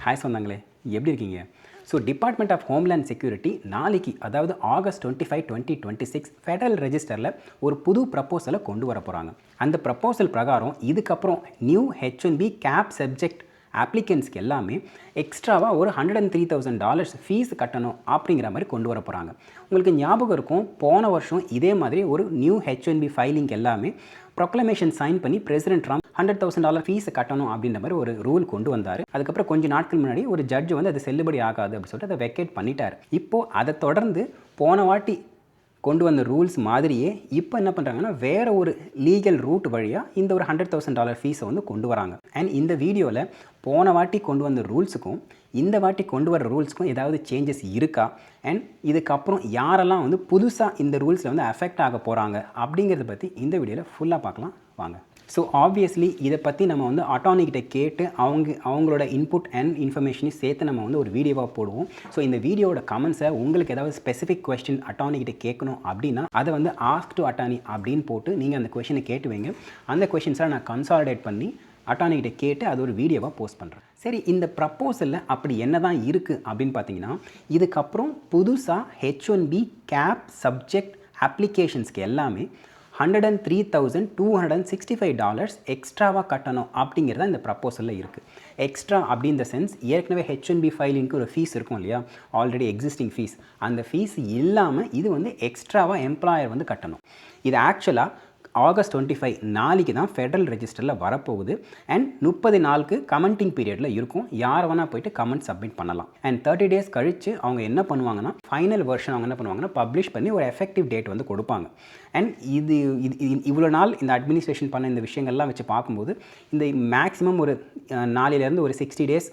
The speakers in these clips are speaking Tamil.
ஹாய் சொன்னாங்களே, எப்படி இருக்கீங்க? So department of homeland security நாளைக்கு, அதாவது ஆகஸ்ட் 25, 2026 ஃபெடரல் ரெஜிஸ்டரில் ஒரு புது ப்ரப்போசலை கொண்டு வர போகிறாங்க. அந்த ப்ரப்போசல் பிரகாரம் இதுக்கப்புறம் நியூ H1B கேப் சப்ஜெக்ட் அப்ளிகன்ஸ்க்கு எல்லாமே எக்ஸ்ட்ராவாக ஒரு $103,000 ஃபீஸ் கட்டணும் அப்படிங்கிற மாதிரி கொண்டு வர போகிறாங்க. உங்களுக்கு ஞாபகம் இருக்கும், போன வருஷம் இதே மாதிரி ஒரு நியூ H1B ஃபைலிங் எல்லாமே ப்ரொக்ளமேஷன் சைன் பண்ணி பிரசிடென்ட் ட்ரம்ப் $100,000 ஃபீஸ் கட்டணும் அப்படின்ற மாதிரி ஒரு ரூல் கொண்டு வந்தார். அதுக்கப்புறம் கொஞ்சம் நாட்கள் முன்னாடி ஒரு ஜட்ஜ் வந்து அது செல்லுபடி ஆகாது அப்படின்னு சொல்லிட்டு அதை வெக்கேட் பண்ணிட்டார். இப்போது அதை தொடர்ந்து போன வாட்டி கொண்டு வந்த ரூல்ஸ் மாதிரியே இப்போ என்ன பண்ணுறாங்கன்னா வேறு ஒரு லீகல் ரூட் வழியாக இந்த ஒரு $100,000 ஃபீஸை வந்து கொண்டு வராங்க. அண்ட் இந்த வீடியோவில் போன வாட்டி கொண்டு வந்த ரூல்ஸுக்கும் இந்த வாட்டி கொண்டு வர ரூல்ஸுக்கும் ஏதாவது சேஞ்சஸ் இருக்கா, அண்ட் இதுக்கப்புறம் யாரெல்லாம் வந்து புதுசாக இந்த ரூல்ஸில் வந்து அஃபெக்ட் ஆக போகிறாங்க அப்படிங்கிறத பற்றி இந்த வீடியோவில் ஃபுல்லாக பார்க்கலாம் வாங்க. ஸோ ஆப்வியஸ்லி இதை பற்றி நம்ம வந்து அட்டார்னிக்கிட்ட கேட்டு அவங்களோட இன்புட் அண்ட் இன்ஃபர்மேஷனையும் சேர்த்து நம்ம வந்து ஒரு வீடியோவாக போடுவோம். ஸோ இந்த வீடியோட கமெண்ட்ஸை உங்களுக்கு ஏதாவது ஸ்பெசிஃபிக் கொஸ்டின் அட்டார்னிக்கிட்ட கேட்கணும் அப்படின்னா அதை வந்து ஆஸ்க் டு அட்டார்னி அப்படின்னு போட்டு நீங்கள் அந்த கொஷினை கேட்டு வைங்க. அந்த கொஷின்ஸை நான் கன்சாலிடேட் பண்ணி அட்டார்னிக்கிட்ட கேட்டு அது ஒரு வீடியோவாக போஸ்ட் பண்ணுறேன். சரி, இந்த ப்ரப்போசலில் அப்படி என்ன தான் இருக்குது அப்படின்னு பார்த்தீங்கன்னா, இதுக்கப்புறம் புதுசாக H1B கேப் சப்ஜெக்ட் அப்ளிகேஷன்ஸ்க்கு எல்லாமே $103,265 எக்ஸ்ட்ராவாக கட்டணும் அப்படிங்கிறது இந்த ப்ரப்போசலில் இருக்குது. எக்ஸ்ட்ரா அப்படின்ற சென்ஸ், ஏற்கனவே H1B ஃபைலிங்க்கு ஒரு ஃபீஸ் இருக்கும் இல்லையா, ஆல்ரெடி எக்ஸிஸ்டிங் ஃபீஸ், அந்த ஃபீஸ் இல்லாமல் இது வந்து எக்ஸ்ட்ராவாக எம்ப்ளாயர் வந்து கட்டணும். இது ஆக்சுவலாக ஆகஸ்ட் 25 நாளைக்கு தான் ஃபெடரல் ரெஜிஸ்டரில் வரப்போகுது. அண்ட் 30 நாளுக்கு கமெண்டிங் பீரியடில் இருக்கும். யார் வேணால் போய்ட்டு கமெண்ட் சப்மிட் பண்ணலாம். அண்ட் 30 டேஸ் கழித்து அவங்க என்ன பண்ணுவாங்கன்னா, ஃபைனல் வெர்ஷன் அவங்க என்ன பண்ணுவாங்கன்னா பப்ளிஷ் பண்ணி ஒரு எஃபெக்டிவ் டேட் வந்து கொடுப்பாங்க. அண்ட் இது இவ்வளோ நாள் இந்த அட்மினிஸ்ட்ரேஷன் பண்ண இந்த விஷயங்கள்லாம் வச்சு பார்க்கும்போது இந்த மேக்ஸிமம் ஒரு 4 ஒரு 60 டேஸ்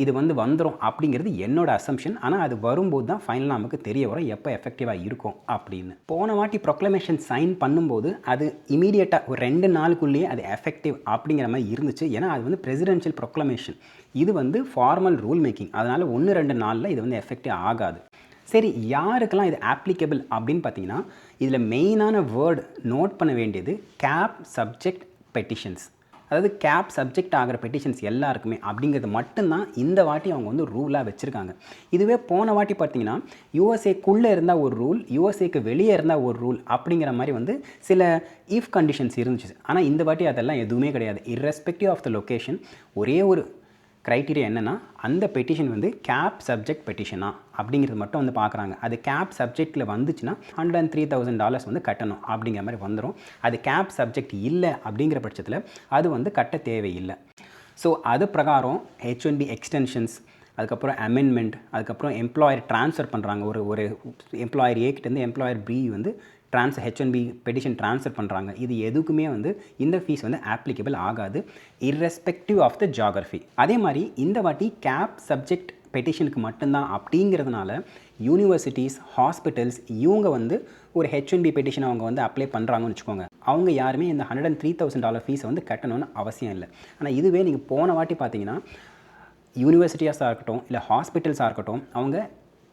இது வந்து வந்துடும் அப்படிங்கிறது என்னோட அசம்ஷன். ஆனால் அது வரும்போது தான் ஃபைனலாக நமக்கு தெரிய வரும் எப்போ எஃபெக்டிவாக இருக்கும் அப்படின்னு. போன வாட்டி ப்ரொக்ளமேஷன் சைன் பண்ணும்போது அது இமீடியட்டாக ஒரு 2 நாளுக்குள்ளேயே அது எஃபெக்டிவ் அப்படிங்கிற மாதிரி இருந்துச்சு. ஏன்னா அது வந்து பிரசிடென்ஷியல் ப்ரொக்ளமேஷன், இது வந்து ஃபார்மல் ரூல் மேக்கிங், அதனால் 1-2 நாளில் இது வந்து எஃபெக்டிவ் ஆகாது. சரி, யாருக்கெல்லாம் இது ஆப்ளிகபிள் அப்படின்னு பார்த்தீங்கன்னா, இதில் மெயினான வேர்டு நோட் பண்ண வேண்டியது கேப் சப்ஜெக்ட் பெட்டிஷன்ஸ். அதாவது கேப் சப்ஜெக்ட் ஆகிற பெட்டிஷன்ஸ் எல்லாருக்குமே அப்படிங்கிறது மட்டும்தான் இந்த வாட்டி அவங்க வந்து ரூலாக வச்சுருக்காங்க. இதுவே போன வாட்டி பார்த்தீங்கன்னா யூஎஸ்ஏக்குள்ளே இருந்தால் ஒரு ரூல், யூஎஸ்ஏக்கு வெளியே இருந்தால் ஒரு ரூல் அப்படிங்கிற மாதிரி வந்து சில இஃப் கண்டிஷன்ஸ் இருந்துச்சு. ஆனால் இந்த வாட்டி அதெல்லாம் எதுவுமே கிடையாது. இர்ரெஸ்பெக்டிவ் ஆஃப் த லொக்கேஷன் ஒரே ஒரு க்ரைட்டீரியா என்னென்னா, அந்த பெட்டிஷன் வந்து கேப் சப்ஜெக்ட் பெட்டிஷனா அப்படிங்கிறது மட்டும் வந்து பார்க்குறாங்க. அது கேப் சப்ஜெக்டில் வந்துச்சுன்னா $103,000 வந்து கட்டணும் அப்படிங்கிற மாதிரி வந்துடும். அது கேப் சப்ஜெக்ட் இல்லை அப்படிங்கிற பட்சத்தில் அது வந்து கட்ட தேவையில்லை. ஸோ அது பிரகாரம் H1B எக்ஸ்டென்ஷன்ஸ், அதுக்கப்புறம் அமெண்ட்மெண்ட், அதுக்கப்புறம் எம்ப்ளாயர் ட்ரான்ஸ்ஃபர் பண்ணுறாங்க. ஒரு எம்ப்ளாயர் ஏக்கிட்டேருந்து எம்ப்ளாயர் பி வந்து H1B பெட்டிஷன் ட்ரான்ஸ்ஃபர் பண்ணுறாங்க. இது எதுக்குமே வந்து இந்த ஃபீஸ் வந்து ஆப்ளிகபிள் ஆகாது, இர்ரெஸ்பெக்டிவ் ஆஃப் த ஜியாகிரஃபி. அதே மாதிரி இந்த வாட்டி கேப் சப்ஜெக்ட் பெட்டிஷனுக்கு மட்டும்தான் அப்படிங்கிறதுனால யூனிவர்சிட்டிஸ், ஹாஸ்பிட்டல்ஸ் இவங்க வந்து ஒரு H1B பெட்டிஷன் அவங்க வந்து அப்ளை பண்ணுறாங்கன்னு வச்சுக்கோங்க, அவங்க யாருமே இந்த $103,000 ஃபீஸை வந்து கட்டணும்னு அவசியம் இல்லை. ஆனால் இதுவே நீங்கள் போன வாட்டி பார்த்தீங்கன்னா யூனிவர்சிட்டிஸாக இருக்கட்டும் இல்லை ஹாஸ்பிட்டல்ஸாக இருக்கட்டும், அவங்க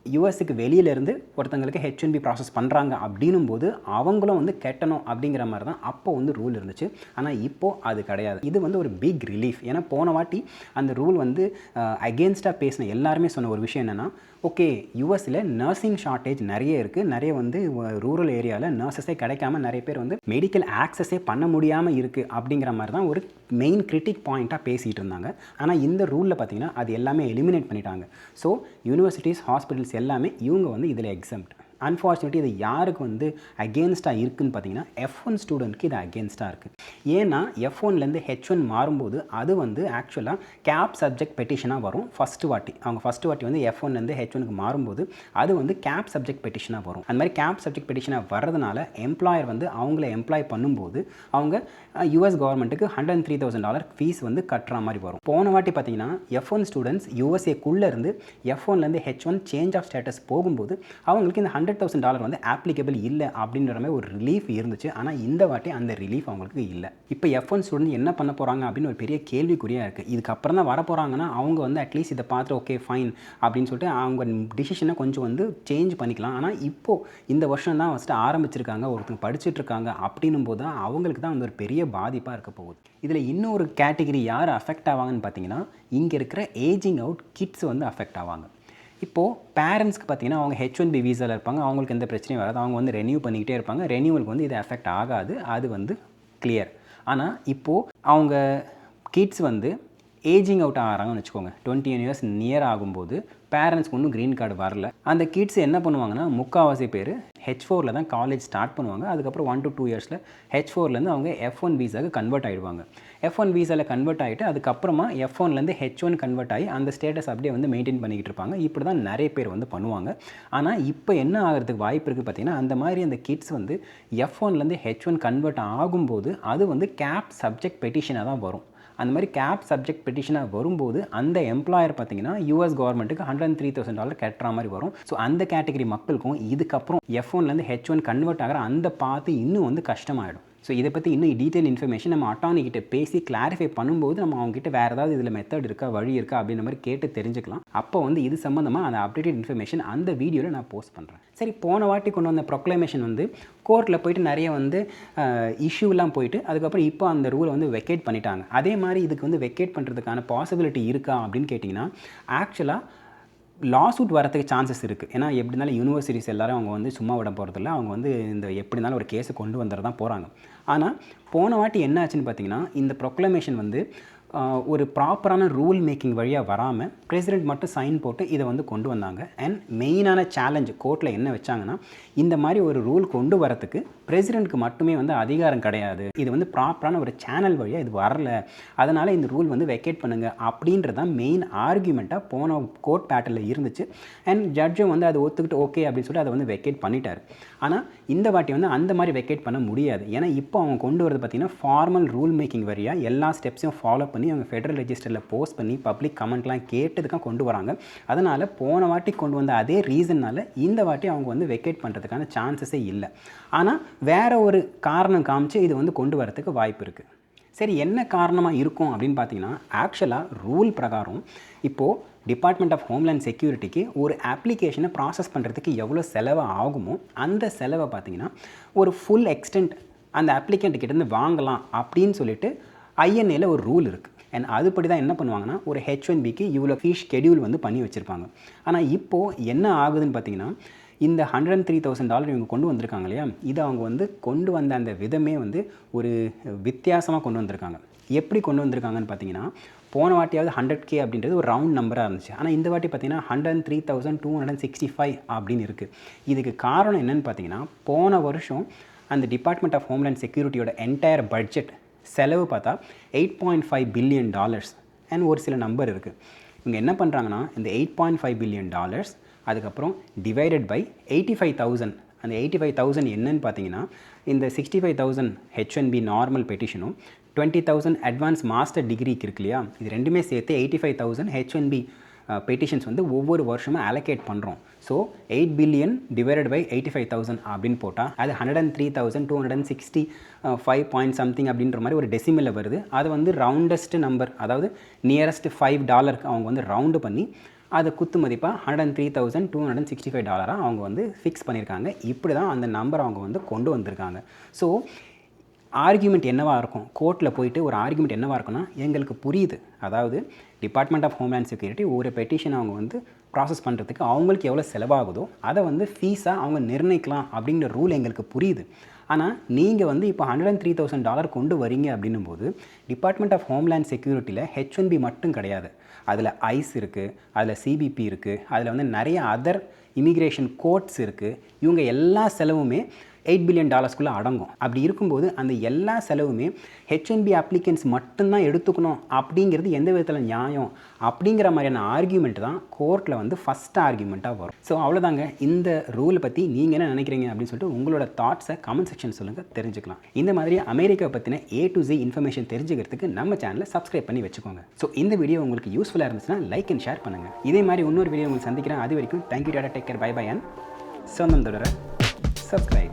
யூஎஸ்க்கு வெளியிலேருந்து ஒருத்தங்களுக்கு H1B ப்ராசஸ் பண்ணுறாங்க அப்படின்னும் போது அவங்களும் வந்து கட்டணும் அப்படிங்கிற மாதிரி தான் அப்போ வந்து ரூல் இருந்துச்சு. ஆனால் இப்போது அது கிடையாது. இது வந்து ஒரு பிக் ரிலீஃப். ஏன்னா போன வாட்டி அந்த ரூல் வந்து அகெயின்ஸ்டாக பேசின எல்லாருமே சொன்ன ஒரு விஷயம் என்னென்னா, ஓகே யூஎஸில் நர்சிங் ஷார்ட்டேஜ் நிறைய இருக்குது, நிறைய வந்து ரூரல் ஏரியாவில் நர்சஸே கிடைக்காம நிறைய பேர் வந்து மெடிக்கல் ஆக்சஸே பண்ண முடியாமல் இருக்குது அப்படிங்கிற மாதிரி தான் ஒரு மெயின் கிரிட்டிக் பாயிண்ட்டாக பேசிகிட்டு இருந்தாங்க. ஆனால் இந்த ரூலில் பார்த்திங்கன்னா அது எல்லாமே எலிமினேட் பண்ணிட்டாங்க. ஸோ யூனிவர்சிட்டிஸ், ஹாஸ்பிட்டல்ஸ் எல்லாமே இவங்க வந்து இதில் எக்ஸம்ப்ட். அன்ஃபார்ச்சுனேட்லி இது யாருக்கு வந்து அகேன்ஸ்டாக இருக்குதுன்னு பார்த்தீங்கன்னா F1 ஸ்டூடெண்ட்க்கு இது அகேன்ஸ்டாக இருக்குது. ஏன்னா F1லேருந்து H1 மாறும்போது அது வந்து ஆக்சுவலாக கேப் சப்ஜெக்ட் பெட்டிஷனாக வரும். ஃபஸ்ட்டு வாட்டி வந்து F1லேருந்து H1க்கு மாறும்போது அது வந்து கேப் சப்ஜெக்ட் பெட்டிஷனாக வரும். அந்த மாதிரி கேப் சப்ஜெக்ட் பெட்டிஷனாக வர்றதுனால எம்ப்ளாயர் வந்து அவங்கள எம்ப்ளாய் பண்ணும்போது அவங்க யூஎஸ் கவர்மெண்ட்டுக்கு $103,000 ஃபீஸ் வந்து கட்டுற மாதிரி வரும். போன வாட்டி பார்த்தீங்கன்னா F1 ஸ்டூடெண்ட்ஸ் யூஎஸ்ஏக்குள்ளே இருந்து F1லேருந்து H1 சேஞ்ச் ஆஃப் ஸ்டேட்டஸ் போகும்போது அவங்களுக்கு இந்த $100,000 வந்து ஆப்ளிகபிள் இல்லை அப்படின்ற மாதிரி ஒரு ரிலீஃப் இருந்துச்சு. ஆனால் இந்த வாட்டி அந்த ரிலீஃப் அவங்களுக்கு இல்லை. இப்போ F1 ஸ்டூடெண்ட் என்ன பண்ண போகிறாங்க அப்படின்னு ஒரு பெரிய கேள்விக்குறியாக இருக்குது. இதுக்கப்புறம் தான் வர போகிறாங்கன்னா அவங்க வந்து அட்லீஸ்ட் இதை பார்த்துட்டு ஓகே ஃபைன் அப்படின்னு சொல்லிட்டு அவங்க டிசிஷனை கொஞ்சம் வந்து சேஞ்ச் பண்ணிக்கலாம். ஆனால் இப்போது இந்த வருஷம் தான் ஃபஸ்ட்டு ஆரம்பிச்சிருக்காங்க, ஒருத்தங்க படிச்சுட்டு இருக்காங்க அப்படின்னும் போது தான் அவங்களுக்கு தான் வந்து ஒரு பெரிய பாதிப்பாக இருக்க போகுது. இதில் இன்னொரு கேட்டகரி யார் அஃபெக்ட் ஆவாங்கன்னு பார்த்தீங்கன்னா, இங்கே இருக்கிற ஏஜிங் அவுட் கிட்ஸ் வந்து அஃபெக்ட் ஆவாங்க. இப்போது பேரண்ட்ஸ்க்கு பார்த்தீங்கன்னா அவங்க H1B வீசாவில் இருப்பாங்க, அவங்களுக்கு எந்த பிரச்சனையும் வராது, அவங்க வந்து ரெனியூ பண்ணிக்கிட்டே இருப்பாங்க, ரெனியூவலுக்கு வந்து இது அஃபெக்ட் ஆகாது, அது வந்து கிளியர். ஆனால் இப்போது அவங்க கிட்ஸ் வந்து ஏஜிங் அவுட் ஆகிறாங்கன்னு வச்சுக்கோங்க, 21 இயர்ஸ் நியர் ஆகும்போது பேரண்ட்ஸ்க்கு ஒன்றும் க்ரீன் கார்டு வரல. அந்த கிட்ஸ் என்ன பண்ணுவாங்கன்னா முக்கால்வாசி பேர் H4ல் தான் காலேஜ் ஸ்டார்ட் பண்ணுவாங்க. அதுக்கப்புறம் 1 to 2 இயர்ஸில் H4லேருந்து அவங்க F1 வீசாவுக்கு கன்வெர்ட் ஆகிடுவாங்க. F1 வீசாவில் கன்வெர்ட் ஆகிட்டு அதுக்கப்புறமா F1லேருந்து H1 கன்வெர்ட் ஆகி அந்த ஸ்டேட்டஸ் அப்படியே வந்து மெயின்டைன் பண்ணிக்கிட்டு இருப்பாங்க. இப்படி தான் நிறைய பேர் வந்து பண்ணுவாங்க. ஆனால் இப்போ என்ன ஆகிறதுக்கு வாய்ப்பு இருக்குது பார்த்தீங்கன்னா, அந்த மாதிரி அந்த கிட்ஸ் வந்து F1லேருந்து H1 கன்வெர்ட் ஆகும்போது அது வந்து கேப் சப்ஜெக்ட் பெட்டிஷனாக தான் வரும். அந்த மாதிரி கேப் சப்ஜெக்ட் பெட்டிஷனாக வரும்போது அந்த எம்ப்ளாயர் பார்த்தீங்கன்னா US கவர்மெண்ட்டுக்கு $103,000 கட்டுற மாதிரி வரும். ஸோ அந்த கேட்டகரி மக்களுக்கும் இதுக்கப்புறம் F1லேருந்து H1 கன்வெர்ட் ஆகிற அந்த பாத்து இன்னும் வந்து கஷ்டமாயிடும். ஸோ இதை பற்றி இன்னும் டீட்டெயில் இன்ஃபர்மேஷன் நம்ம அட்டார்னி கிட்ட பேசி கிளாரிஃபை பண்ணும்போது நம்ம அவங்ககிட்ட வேறு ஏதாவது இதில் மெத்தட் இருக்கா, வழி இருக்கா அப்படின்ற மாதிரி கேட்டு தெரிஞ்சுக்கலாம். அப்போ வந்து இது சம்மந்தமாக அந்த அப்டேட்டட் இன்ஃபர்மேஷன் அந்த வீடியோவில் நான் போஸ்ட் பண்ணுறேன். சரி, போன வாட்டி கொண்டு வந்த ப்ரொக்ளமேஷன் வந்து கோர்ட்டில் போயிட்டு நிறைய வந்து இஷ்யூலாம் போயிட்டு அதுக்கப்புறம் இப்போ அந்த ரூலை வந்து வெக்கேட் பண்ணிட்டாங்க. அதே மாதிரி இதுக்கு வந்து வெக்கேட் பண்ணுறதுக்கான பாசிபிலிட்டி இருக்கா அப்படின்னு கேட்டிங்கன்னா, ஆக்சுவலாக லாசூட் வரதுக்கு சான்சஸ் இருக்குது. ஏன்னா எப்படி இருந்தாலும் யூனிவர்சிட்டிஸ் எல்லாரும் அவங்க வந்து சும்மா விட போகிறதில்ல, அவங்க வந்து இந்த எப்படி இருந்தாலும் ஒரு கேஸை கொண்டு வந்துட தான் போகிறாங்க. ஆனால் போன வாட்டி என்ன ஆச்சுன்னு பார்த்தீங்கன்னா, இந்த ப்ரொக்ளமேஷன் வந்து ஒரு ப்ராப்பரான ரூல் மேக்கிங் வழியாக வராமல் பிரசிடெண்ட் மட்டும் சைன் போட்டு இதை வந்து கொண்டு வந்தாங்க. அண்ட் மெயினான சேலஞ்ச் கோர்ட்டில் என்ன வச்சாங்கன்னா, இந்த மாதிரி ஒரு ரூல் கொண்டு வரத்துக்கு பிரசிடெண்ட்க்கு மட்டுமே வந்து அதிகாரம் கிடையாது, இது வந்து ப்ராப்பரான ஒரு சேனல் வழியாக இது வரல, அதனால் இந்த ரூல் வந்து வெக்கேட் பண்ணுங்கள் அப்படின்றதான் மெயின் ஆர்கியூமெண்ட்டாக போன கோர்ட் பேட்டரில் இருந்துச்சு. அண்ட் ஜட்ஜும் வந்து அதை ஒத்துக்கிட்டு ஓகே அப்படின்னு சொல்லிட்டு அதை வந்து வெக்கேட் பண்ணிட்டார். ஆனால் இந்த வாட்டி வந்து அந்த மாதிரி வெக்கேட் பண்ண முடியாது. ஏன்னா இப்போ அவங்க கொண்டு வரது பார்த்திங்கன்னா ஃபார்மல் ரூல் மேக்கிங் வழியாக எல்லா ஸ்டெப்ஸையும் ஃபாலோ பண்ணி அவங்க ஃபெடரல் ரெஜிஸ்டரில் போஸ்ட் பண்ணி பப்ளிக் கமெண்ட்லாம் கேட்டதுக்காக கொண்டு வராங்க. அதனால் போன வாட்டி கொண்டு வந்த அதே ரீசன்னால் இந்த வாட்டி அவங்க வந்து வெக்கேட் பண்ணுறதுக்கான சான்சஸே இல்லை. ஆனால் வேறு ஒரு காரணம் காமிச்சு இது வந்து கொண்டு வரதுக்கு வாய்ப்பு இருக்குது. சரி, என்ன காரணமாக இருக்கும் அப்படின்னு பார்த்தீங்கன்னா, ஆக்சுவலாக ரூல் பிரகாரம் இப்போது டிபார்ட்மெண்ட் ஆஃப் ஹோம்லேண்ட் செக்யூரிட்டிக்கு ஒரு அப்ளிகேஷனை ப்ராசஸ் பண்ணுறதுக்கு எவ்வளோ செலவு ஆகுமோ அந்த செலவை பார்த்தீங்கன்னா ஒரு ஃபுல் எக்ஸ்டென்ட் அந்த அப்ளிகண்ட் கிட்டேருந்து வாங்கலாம் அப்படின்னு சொல்லிட்டு INAல ஒரு ரூல் இருக்குது. அண்ட் அதுபடி தான் என்ன பண்ணுவாங்கன்னா, ஒரு H1Bக்கு இவ்வளோ ஃபீஸ் ஷெடியூல் வந்து பண்ணி வச்சுருப்பாங்க. ஆனால் இப்போது என்ன ஆகுதுன்னு பார்த்தீங்கன்னா, இந்த $103,000 இவங்க கொண்டு வந்திருக்காங்க இல்லையா, இதை அவங்க வந்து கொண்டு வந்த அந்த விதமே வந்து ஒரு வித்தியாசமாக கொண்டு வந்திருக்காங்க. எப்படி கொண்டு வந்திருக்காங்கன்னு பார்த்தீங்கன்னா, போன வாட்டியாவது 100K அப்படின்றது ஒரு ரவுண்ட் நம்பராக இருந்துச்சு. ஆனால் இந்த வாட்டி பார்த்தீங்கன்னா 103,265 அப்படின்னு இருக்குது. இதுக்கு காரணம் என்னென்னு பார்த்தீங்கன்னா, போன வருஷம் அந்த டிபார்ட்மெண்ட் ஆஃப் ஹோம்லேண்ட் செக்யூரிட்டியோட என்டையர் பட்ஜெட் செலவு பார்த்தா $8.5 பில்லியன் அண்ட் ஒரு சில நம்பர் இருக்குது. இவங்க என்ன பண்ணுறாங்கன்னா, இந்த $8.5 பில்லியன் அதுக்கப்புறம் டிவைடட் பை 85,000. அந்த 85,000 என்னன்னு பார்த்தீங்கன்னா, இந்த 65,000 H1B நார்மல் பெட்டிஷனும் 20,000 அட்வான்ஸ் மாஸ்டர் டிகிரிக்கு இருக்கு இல்லையா, இது ரெண்டுமே சேர்த்து 85,000 H1B பெட்டிஷன்ஸ் வந்து ஒவ்வொரு வருஷமும் அலோகேட் பண்ணுறோம். ஸோ 8 பில்லியன் டிவைடட் பை 85,000 அப்படின்னு போட்டால் அது 103,265 பாயிண்ட் சம்திங் அப்படின்ற மாதிரி ஒரு டெசிமலில் வருது. அது வந்து ரவுண்டஸ்ட் நம்பர், அதாவது நியரஸ்ட் $5 அவங்க வந்து ரவுண்டு பண்ணி அதை குத்து மதிப்பாக $103,265 அவங்க வந்து ஃபிக்ஸ் பண்ணியிருக்காங்க. இப்படி தான் அந்த நம்பர் அவங்க வந்து கொண்டு வந்திருக்காங்க. ஸோ ஆர்கியூமெண்ட் என்னவாக இருக்கும், கோர்ட்டில் போயிட்டு ஒரு ஆர்கியூமெண்ட் என்னவாக இருக்குன்னா, எங்களுக்கு புரியுது, அதாவது டிபார்ட்மெண்ட் ஆஃப் ஹோம்லேண்ட் செக்யூரிட்டி ஒரு பெட்டிஷன் அவங்க வந்து ப்ராசஸ் பண்ணுறதுக்கு அவங்களுக்கு எவ்வளோ செலவாகுதோ அதை வந்து ஃபீஸாக அவங்க நிர்ணயிக்கலாம் அப்படிங்கிற ரூல் எங்களுக்கு புரியுது. ஆனால் நீங்கள் வந்து இப்போ $103,000 கொண்டு வரீங்க அப்படின்னும் போது டிபார்ட்மெண்ட் ஆஃப் ஹோம்லேண்ட் செக்யூரிட்டியில் H1B மட்டும் கிடையாது, அதில் ஐஸ் இருக்குது, அதில் CBP இருக்குது, அதில் வந்து நிறைய அதர் இமிக்ரேஷன் கோர்ட்ஸ் இருக்குது. இவங்க எல்லா செலவுமே $8 பில்லியன் அடங்கும். அப்படி இருக்கும்போது அந்த எல்லா செலவுமே H1B அப்ளிகன்ஸ் மட்டும்தான் எடுத்துக்கணும் அப்படிங்கிறது எந்த விதத்தில் நியாயம் அப்படிங்கிற மாதிரியான ஆர்கியூமெண்ட் தான் கோர்ட்டில் வந்து ஃபஸ்ட் ஆர்கியூமெண்ட்டாக வரும். ஸோ அவ்வளோதாங்க, இந்த ரூலை பற்றி நீங்கள் என்ன நினைக்கிறீங்க அப்படின்னு சொல்லிட்டு உங்களோட தாட்ஸை கமெண்ட் செக்ஷன் சொல்லுங்கள், தெரிஞ்சுக்கலாம். இந்த மாதிரி அமெரிக்கா பற்றின A to Z இன்ஃபர்மேஷன் தெரிஞ்சுக்கிறதுக்கு நம்ம சேனலை சப்ஸ்கிரைப் பண்ணி வச்சுக்கோங்க. ஸோ இந்த வீடியோ உங்களுக்கு யூஸ்ஃபுல்லாக இருந்துச்சுன்னா லைக் அண்ட் ஷேர் பண்ணுங்கள். இதே மாதிரி இன்னொரு வீடியோ உங்களுக்கு சந்திக்கிறேன். அது வரைக்கும் தேங்க்யூ, டாடா, take care, bye bye and சொந்தம் தொடர சப்ஸ்கிரைப்.